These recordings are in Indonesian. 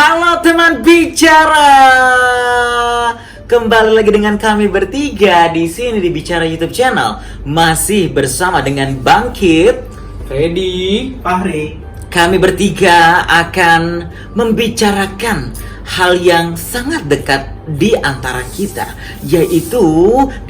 Halo teman bicara, kembali lagi dengan kami bertiga di sini di Bicara YouTube Channel, masih bersama dengan Bangkit, Freddy, Fahri. Kami bertiga akan membicarakan hal yang sangat dekat di antara kita, yaitu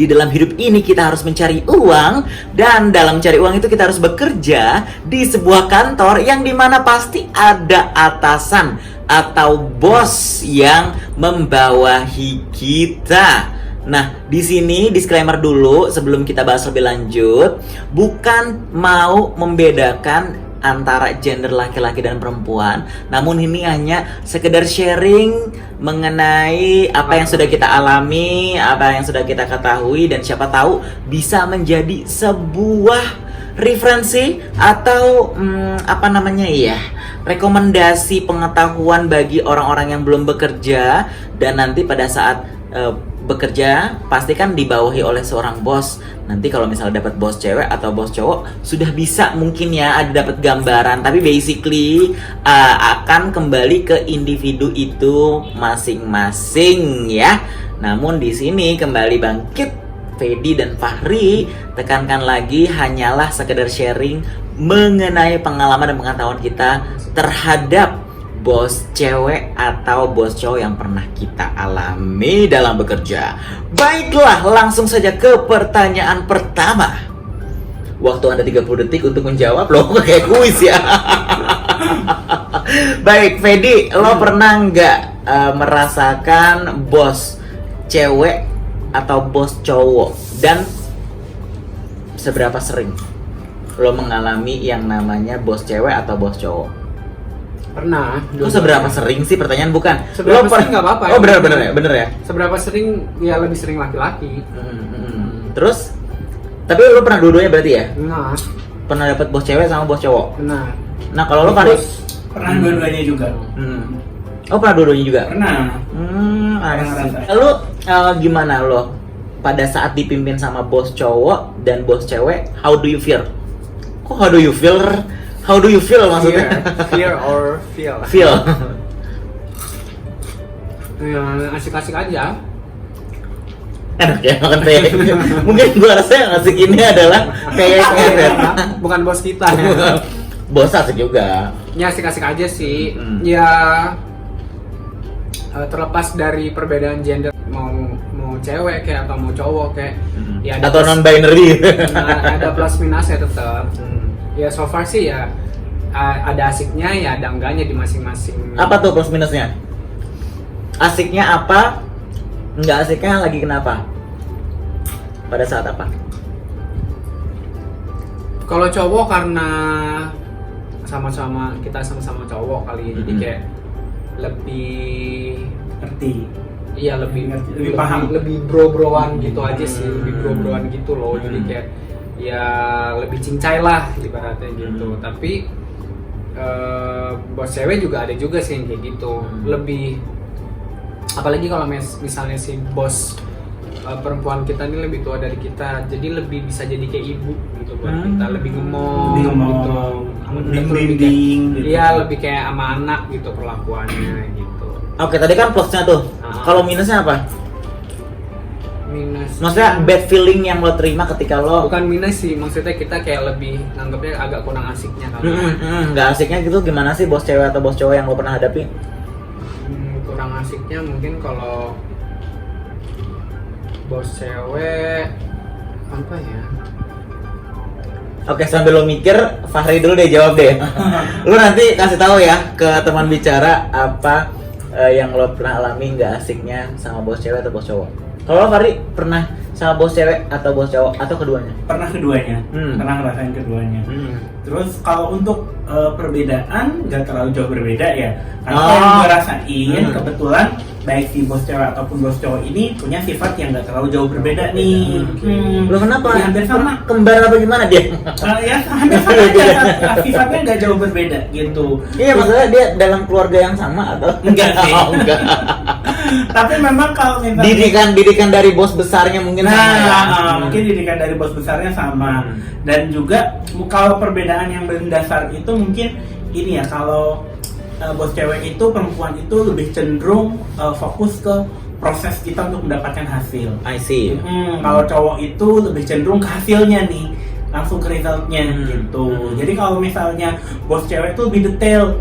di dalam hidup ini kita harus mencari uang, dan dalam mencari uang itu kita harus bekerja di sebuah kantor yang dimana pasti ada atasan atau bos yang membawahi kita. Nah, di sini disclaimer dulu sebelum kita bahas lebih lanjut, bukan mau membedakan antara gender laki-laki dan perempuan, namun ini hanya sekedar sharing mengenai apa yang sudah kita alami, apa yang sudah kita ketahui, dan siapa tahu bisa menjadi sebuah referensi atau rekomendasi pengetahuan bagi orang-orang yang belum bekerja, dan nanti pada saat bekerja pasti kan dibawahi oleh seorang bos. Nanti kalau misalnya dapat bos cewek atau bos cowok sudah bisa mungkin ya ada dapat gambaran, tapi basically akan kembali ke individu itu masing-masing ya. Namun di sini kembali Bangkit, Fedi dan Fahri tekankan lagi hanyalah sekedar sharing mengenai pengalaman dan pengetahuan kita terhadap bos cewek atau bos cowok yang pernah kita alami dalam bekerja. Baiklah, langsung saja ke pertanyaan pertama. Waktu Anda 30 detik untuk menjawab. Loh, kayak kuis ya. Baik, Fedi, lo pernah nggak merasakan bos cewek atau bos cowok? Dan seberapa sering lo mengalami yang namanya bos cewek atau bos cowok? pernah. Kok seberapa sering sih, pertanyaan bukan? Seberapa sering nggak apa-apa. Oh, bener ya? Seberapa sering? Ya lebih sering laki-laki. Terus? Tapi lo pernah dua-duanya berarti ya? Nah, Pernah dapat bos cewek sama bos cowok? benar. Nah, kalau lo Faris? Pernah dua-duanya juga. Oh, pernah dua-duanya juga? Pernah. Asik. Lalu gimana lo pada saat dipimpin sama bos cowok dan bos cewek? How do you feel? Kok how do you feel? How do you feel maksudnya? Fear or feel? Feel. Ya, asik-asik aja. Enak ya makan teh. Mungkin gua rasa yang asik ini adalah kayaknya Bukan bos kita ya. bos asik juga. Ya asik-asik aja sih. Ya terlepas dari perbedaan gender, mau cewek kayak atau mau cowok kayak ya Atau non binary. ada plus minusnya tetap. Ya so far sih ya ada asiknya ya ada enggaknya di masing-masing. Apa tuh plus minusnya? Asiknya apa? Nggak asiknya lagi kenapa? Pada saat apa? Kalau cowok karena kita sama-sama cowok kali, jadi kayak lebih Ngerti. iya lebih paham. lebih bro-broan gitu aja sih, lebih bro-broan gitu loh. Jadi kayak ya lebih cincai lah ibaratnya gitu. Tapi bos cewek juga ada juga sih yang kayak gitu. Lebih apalagi kalau misalnya si bos perempuan kita ini lebih tua dari kita, jadi lebih bisa jadi kayak ibu gitu buat kita, lebih ngemong gitu. Bimbing gitu. Iya, lebih kayak sama anak gitu perlakuannya gitu. Oke, tadi kan plusnya tuh. Kalau minusnya apa? Minus. Maksudnya bad feeling yang lo terima ketika lo Bukan minus sih, maksudnya kita kayak lebih nganggapnya agak kurang asiknya kali. nggak asiknya gitu gimana sih bos cewek atau bos cowok yang lo pernah hadapi? Kurang asiknya mungkin kalau bos cewek apa ya? Oke, sambil lo mikir, Fahri dulu deh jawab deh. Lo nanti kasih tahu ya ke teman bicara apa yang lo pernah alami nggak asiknya sama bos cewek atau bos cowok. Kalau Fahri pernah sama bos cewek atau bos cowok atau keduanya? Pernah keduanya. Pernah ngerasain keduanya. Terus kalau untuk perbedaan nggak terlalu jauh berbeda ya. Karena yang gue rasain kebetulan baik si bos cewek ataupun bos cowok ini punya sifat yang nggak terlalu jauh berbeda nih. Lo kenapa? Ya, hampir sama. Kembar apa gimana dia? Ya hampir sama aja. Sifatnya nggak jauh berbeda gitu. Iya, maksudnya dia dalam keluarga yang sama atau? Enggak sih. Oh, enggak. Tapi memang kalau misalnya Didikan dari bos besarnya mungkin sama ya? mungkin didikan dari bos besarnya sama. Dan juga kalau perbedaan yang mendasar itu mungkin ini ya, kalau bos cewek itu, perempuan itu lebih cenderung fokus ke proses kita untuk mendapatkan hasil. I see. Kalau cowok itu lebih cenderung ke hasilnya nih, langsung ke resultnya gitu. Jadi kalau misalnya bos cewek itu lebih detail,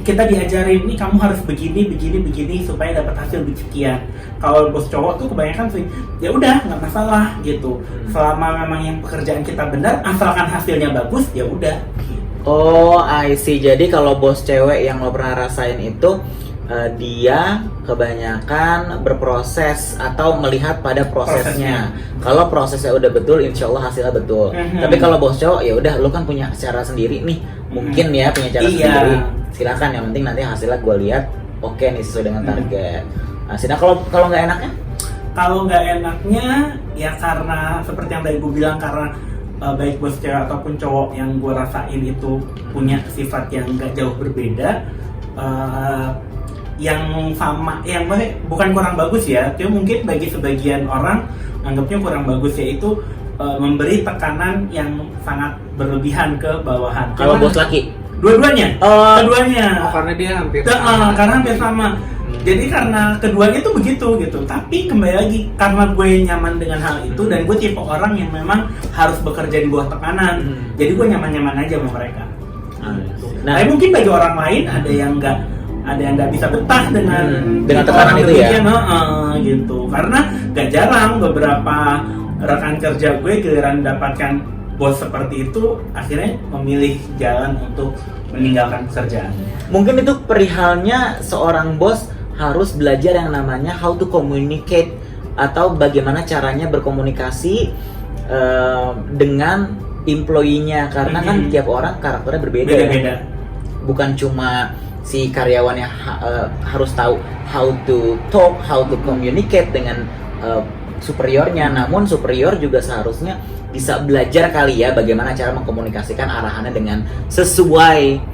kita diajarin nih kamu harus begini supaya dapat hasil sekian. Kalau bos cowok tuh kebanyakan sih ya udah nggak masalah gitu, selama memang yang pekerjaan kita benar, asalkan hasilnya bagus ya udah. Oh, I see. Jadi kalau bos cewek yang lo pernah rasain itu dia kebanyakan berproses atau melihat pada prosesnya. Kalau prosesnya udah betul, insya Allah hasilnya betul. Tapi kalau bos cowok ya udah, lo kan punya cara sendiri nih, mungkin ya punya cara sendiri. Silakan, yang penting nanti hasilnya gue lihat oke nih sesuai dengan target. Nah, kalau nggak enaknya? Kalau nggak enaknya ya karena seperti yang tadi gue bilang, karena baik bos cewek ataupun cowok yang gue rasain itu punya sifat yang nggak jauh berbeda. Yang sama, yang bukan kurang bagus ya, cuma mungkin bagi sebagian orang anggapnya kurang bagus, yaitu memberi tekanan yang sangat berlebihan ke bawahan. Kalau bos laki? Dua-duanya. Keduanya. Karena dia hampir sama. Karena hampir sama. Jadi karena keduanya itu begitu gitu. Tapi kembali lagi, karena gue nyaman dengan hal itu dan gue tipe orang yang memang harus bekerja di bawah tekanan. Jadi gue nyaman-nyaman aja sama mereka. Nah, tapi mungkin bagi orang lain ada yang nggak bisa betah dengan tekanan itu ya. Gitu. Karena gak jarang beberapa rekan kerja gue giliran mendapatkan bos seperti itu akhirnya memilih jalan untuk meninggalkan pekerjaan. Mungkin itu perihalnya seorang bos harus belajar yang namanya how to communicate, atau bagaimana caranya berkomunikasi dengan employee-nya, karena kan tiap orang karakternya berbeda. Beda-beda. Bukan cuma si karyawannya harus tahu how to talk, how to communicate dengan superiornya, namun superior juga seharusnya bisa belajar kali ya bagaimana cara mengkomunikasikan arahannya dengan sesuai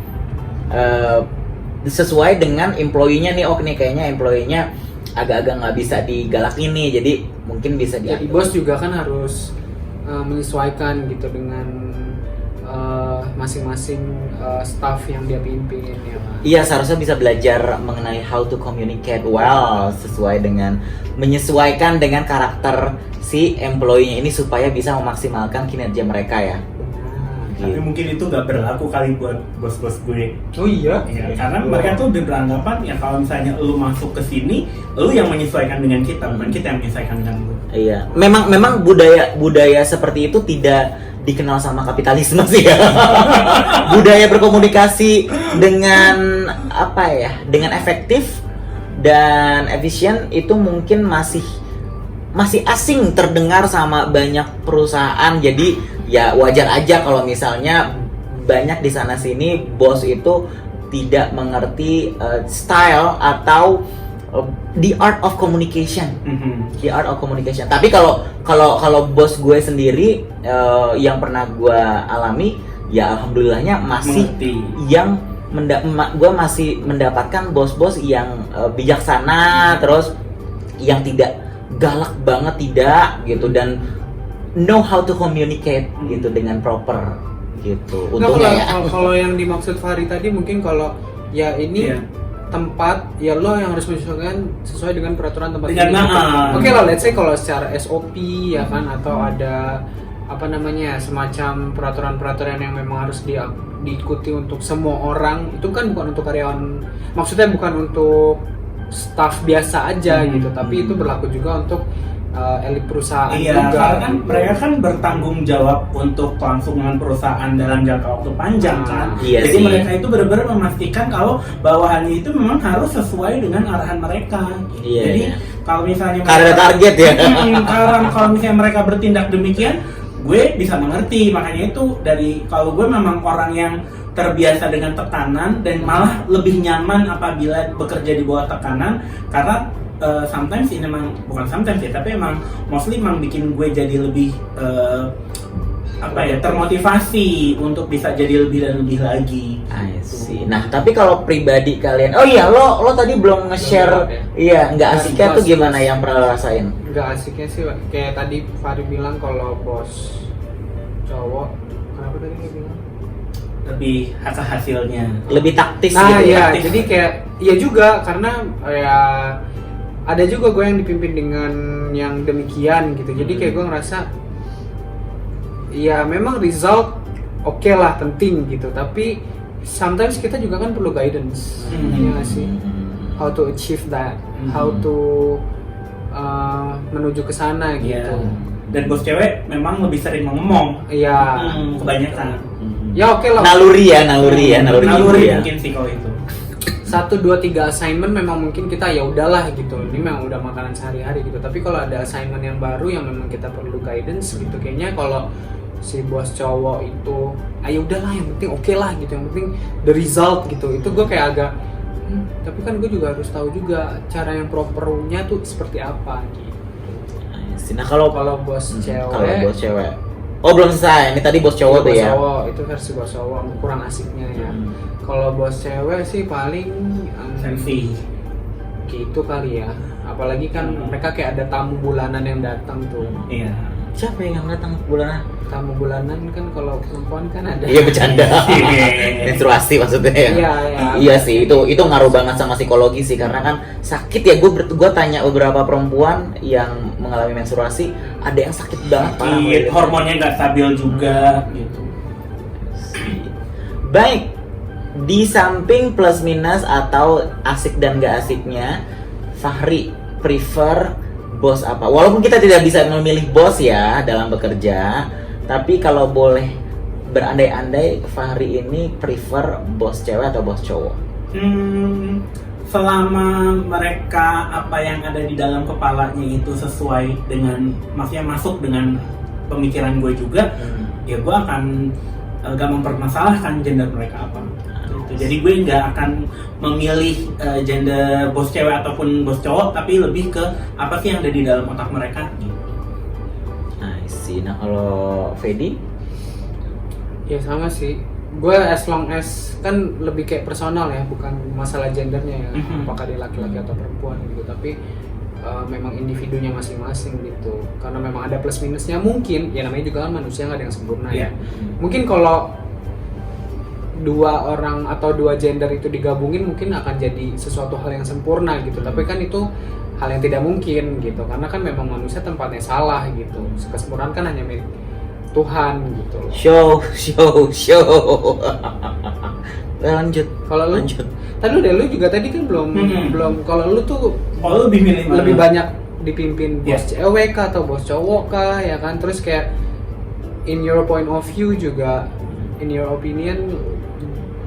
dengan employee-nya nih. Oh nih kayaknya employee-nya agak-agak nggak bisa digalakin nih, jadi mungkin bisa Jadi bos juga kan harus menyesuaikan gitu dengan masing-masing staff yang dia pimpin ya kan? Iya, seharusnya bisa belajar mengenai how to communicate well sesuai dengan menyesuaikan dengan karakter si employee-nya ini supaya bisa memaksimalkan kinerja mereka ya. Tapi mungkin itu nggak berlaku kali buat bos-bos gue. Oh iya? Ya, karena mereka tuh udah beranggapan ya kalau misalnya lu masuk ke sini, lu yang menyesuaikan dengan kita, bukan kita yang menyesuaikan dengan lu. Iya, memang budaya seperti itu tidak dikenal sama kapitalisme sih ya. Budaya berkomunikasi dengan apa ya, dengan efektif dan efisien itu mungkin masih asing terdengar sama banyak perusahaan. Jadi ya wajar aja kalau misalnya banyak di sana sini bos itu tidak mengerti style atau the art of communication. The art of communication. Tapi kalau bos gue sendiri yang pernah gue alami, ya alhamdulillahnya masih yang gue masih mendapatkan bos-bos yang bijaksana, terus yang tidak galak banget, tidak gitu, dan know how to communicate gitu dengan proper gitu. Untungnya ya. Kalau yang dimaksud Fahri tadi mungkin kalau ya ini tempat, ya lo yang harus menyesuaikan sesuai dengan peraturan tempat ini. Oke lah, let's say kalau secara SOP ya kan, atau ada apa namanya semacam peraturan-peraturan yang memang harus diikuti untuk semua orang, itu kan bukan untuk karyawan, maksudnya bukan untuk staff biasa aja gitu, tapi itu berlaku juga untuk elit perusahaan juga. Karena kan mereka kan bertanggung jawab untuk kelangsungan perusahaan dalam jangka waktu panjang kan. Jadi mereka itu benar-benar memastikan kalau bawahannya itu memang harus sesuai dengan arahan mereka. Jadi kalau misalnya ada target ya. Kalau misalnya mereka bertindak demikian, gue bisa mengerti. Makanya itu kalau gue memang orang yang terbiasa dengan tekanan dan malah lebih nyaman apabila bekerja di bawah tekanan, karena sometimes ini memang bukan sometimes ya, tapi emang mostly memang bikin gue jadi lebih termotivasi untuk bisa jadi lebih dan lebih lagi. I see. Nah, tapi kalau pribadi kalian, oh iya lo tadi belum nge-share, nggak asiknya tuh gimana yang pernah rasain? Nggak asiknya sih, kayak tadi Fahri bilang kalau bos cowok, kenapa tadi dia bilang? lebih hasilnya. Lebih taktis Nah gitu ya, Aktif. jadi kayak iya juga karena ya ada juga gue yang dipimpin dengan yang demikian gitu. Jadi kayak gue ngerasa ya memang result oke lah penting gitu, tapi sometimes kita juga kan perlu guidance. Ya nggak sih? How to achieve that, how to menuju ke sana gitu. Iya. Dan bos cewek memang lebih sering ngomong. Iya. Kebanyakan. Ya oke lah. Naluri ya Naluri ya. mungkin sih kalau itu. 1, 2, 3 assignment memang mungkin kita ya udahlah gitu, ini memang udah makanan sehari-hari gitu. Tapi kalau ada assignment yang baru yang memang kita perlu guidance gitu, kayaknya kalau si bos cowok itu ayo udahlah yang penting oke lah gitu, yang penting the result gitu, itu gue kayak agak tapi kan gue juga harus tahu juga cara yang propernya tuh seperti apa gitu. Nah kalau Bos cewek, kalau bos cewek, oh belum selesai. Ini tadi bos cowok tuh bos ya. cowok itu versi bos cowok kurang asiknya ya. Kalau bos cewek sih paling Sensi. gitu kali ya, apalagi kan mereka kayak ada tamu bulanan yang datang tuh. Iya. Siapa yang datang bulan? Tamu bulanan kan kalau perempuan kan ada. Iya bercanda. Menstruasi maksudnya ya. Iya, Iya sih, itu ngaruh banget sama psikologi sih, karena kan sakit ya. Gue tanya beberapa perempuan yang mengalami menstruasi, ada yang sakit banget. parah Sakit, banget. hormonnya nggak stabil juga gitu. Baik, di samping plus minus atau asik dan gak asiknya, Fahri prefer bos apa? Walaupun kita tidak bisa memilih bos ya dalam bekerja, tapi kalau boleh berandai-andai, Fahri ini prefer bos cewek atau bos cowok? Selama mereka apa yang ada di dalam kepalanya itu sesuai dengan, maksudnya masuk dengan pemikiran gue juga, ya gue akan gak mempermasalahkan gender mereka apa. Gitu. Jadi gue nggak akan memilih gender bos cewek ataupun bos cowok, tapi lebih ke apa sih yang ada di dalam otak mereka. Gitu. I see. Nah kalau Fedi? Ya sama sih. Gue as long as kan lebih kayak personal ya, bukan masalah gendernya ya, apakah dia laki-laki atau perempuan gitu, tapi memang individunya masing-masing gitu. Karena memang ada plus minusnya mungkin. Ya namanya juga kan manusia, nggak ada yang sempurna ya. Mungkin kalau 2 orang atau 2 gender itu digabungin mungkin akan jadi sesuatu hal yang sempurna gitu. Tapi kan itu hal yang tidak mungkin gitu. Karena kan memang manusia tempatnya salah gitu. Kesempurnaan kan hanya milik Tuhan gitu loh. Show. Lanjut. Kalau lu Lanjut. tadi lu juga tadi kan belum kalau lu tuh Kalau lebih milih mana? lebih banyak dipimpin bos Yeah. cewek kah atau bos cowok kah ya kan, terus kayak in your point of view juga, in your opinion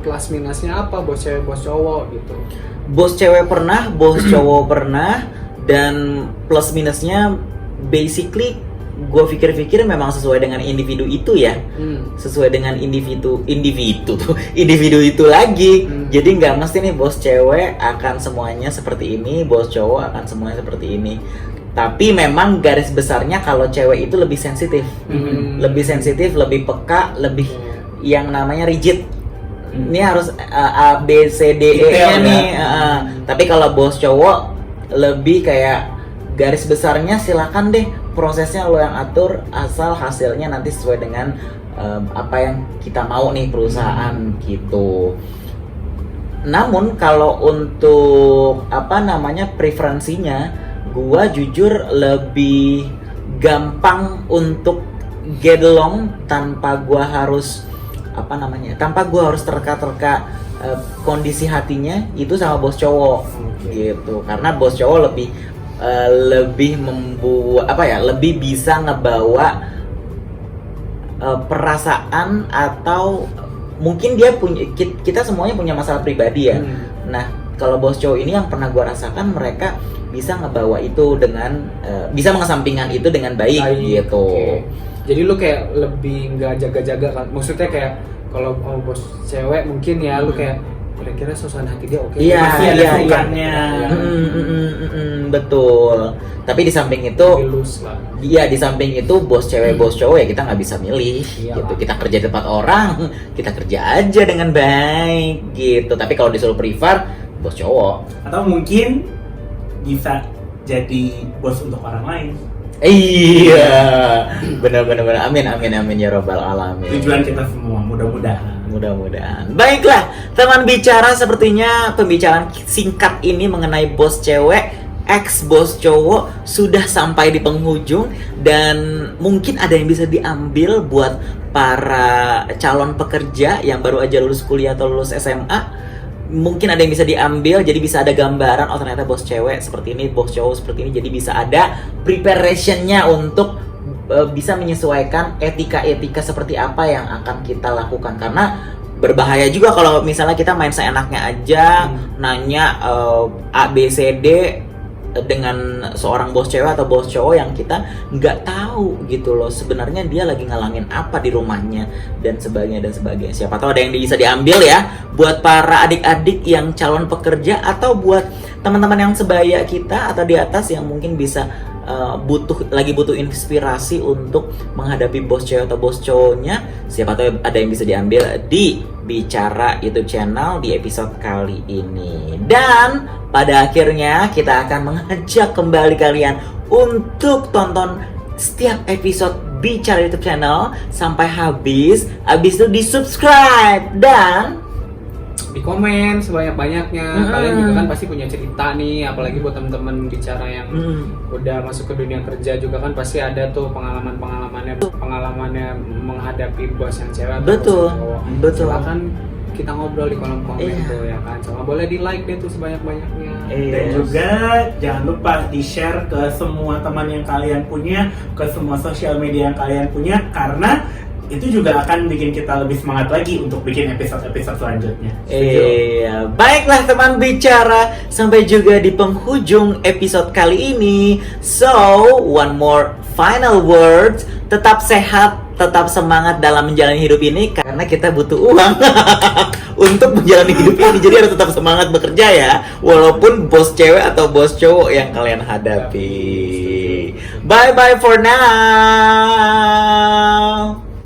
plus minusnya apa bos cewek bos cowok gitu. Bos cewek pernah, bos cowok pernah, dan plus minusnya basically gue pikir-pikir memang sesuai dengan individu itu ya, sesuai dengan individu itu lagi. Jadi nggak mesti nih bos cewek akan semuanya seperti ini, bos cowok akan semuanya seperti ini. Tapi memang garis besarnya kalau cewek itu lebih sensitif, lebih peka, lebih yang namanya rigid. Ini harus A B C D E nya nih. Tapi kalau bos cowok lebih kayak garis besarnya silakan deh, prosesnya lo yang atur, asal hasilnya nanti sesuai dengan apa yang kita mau nih perusahaan gitu. Namun kalau untuk preferensinya, gua jujur lebih gampang untuk get along tanpa gua harus terka-terka kondisi hatinya itu sama bos cowok gitu. Karena bos cowok lebih lebih bisa ngebawa perasaan, atau mungkin dia punya, kita semuanya punya masalah pribadi ya. Nah kalau bos cowok ini yang pernah gua rasakan, mereka bisa ngebawa itu dengan bisa mengesampingkan itu dengan baik gitu. Jadi lu kayak lebih nggak jaga-jaga kan, maksudnya kayak kalau bos cewek mungkin ya lu kayak kira-kira suasana hati dia oke. Masih ada sukanya. Betul. Tapi di samping itu, iya di samping itu bos cewek bos cowok ya kita nggak bisa milih gitu. Kita kerja di tempat orang, kita kerja aja dengan baik gitu. Tapi kalau disuruh prefer bos cowok. Atau mungkin bisa jadi bos untuk orang lain. Iya, benar. Amin ya robbal alamin. Tujuan kita semua, mudah-mudahan. Mudah-mudahan. Baiklah, teman bicara, sepertinya pembicaraan singkat ini mengenai bos cewek, ex bos cowok sudah sampai di penghujung, dan mungkin ada yang bisa diambil buat para calon pekerja yang baru aja lulus kuliah atau lulus SMA. Mungkin ada yang bisa diambil, jadi bisa ada gambaran, oh ternyata bos cewek seperti ini, bos cowok seperti ini, jadi bisa ada preparationnya untuk bisa menyesuaikan etika-etika seperti apa yang akan kita lakukan. Karena berbahaya juga kalau misalnya kita main seenaknya aja, nanya A, B, C, D dengan seorang bos cewek atau bos cowok yang kita nggak tahu gitu loh, sebenarnya dia lagi ngalangin apa di rumahnya dan sebagainya dan sebagainya. Siapa tahu ada yang bisa diambil ya buat para adik-adik yang calon pekerja, atau buat teman-teman yang sebaya kita atau di atas yang mungkin bisa lagi butuh inspirasi untuk menghadapi bos cewek atau bos cowoknya. Siapa tahu ada yang bisa diambil di Bicara YouTube channel di episode kali ini. Dan pada akhirnya kita akan mengajak kembali kalian untuk tonton setiap episode Bicara YouTube channel sampai habis. Habis itu di subscribe dan di komen sebanyak-banyaknya. Kalian juga kan pasti punya cerita nih, apalagi buat teman-teman bicara yang udah masuk ke dunia kerja juga kan pasti ada tuh pengalamannya menghadapi bos yang cewek atau betul, bos yang cowok. betul. Silakan kita ngobrol di kolom komen tuh ya kan, sama boleh di like deh tuh sebanyak-banyaknya. Dan juga jangan lupa di share ke semua teman yang kalian punya, ke semua sosial media yang kalian punya, karena itu juga akan bikin kita lebih semangat lagi untuk bikin episode-episode selanjutnya. Iya, baiklah teman bicara, sampai juga di penghujung episode kali ini. So, one more final words, tetap sehat, tetap semangat dalam menjalani hidup ini, karena kita butuh uang untuk menjalani hidup ini. Jadi harus tetap semangat bekerja ya, walaupun bos cewek atau bos cowok yang kalian hadapi. Bye bye for now.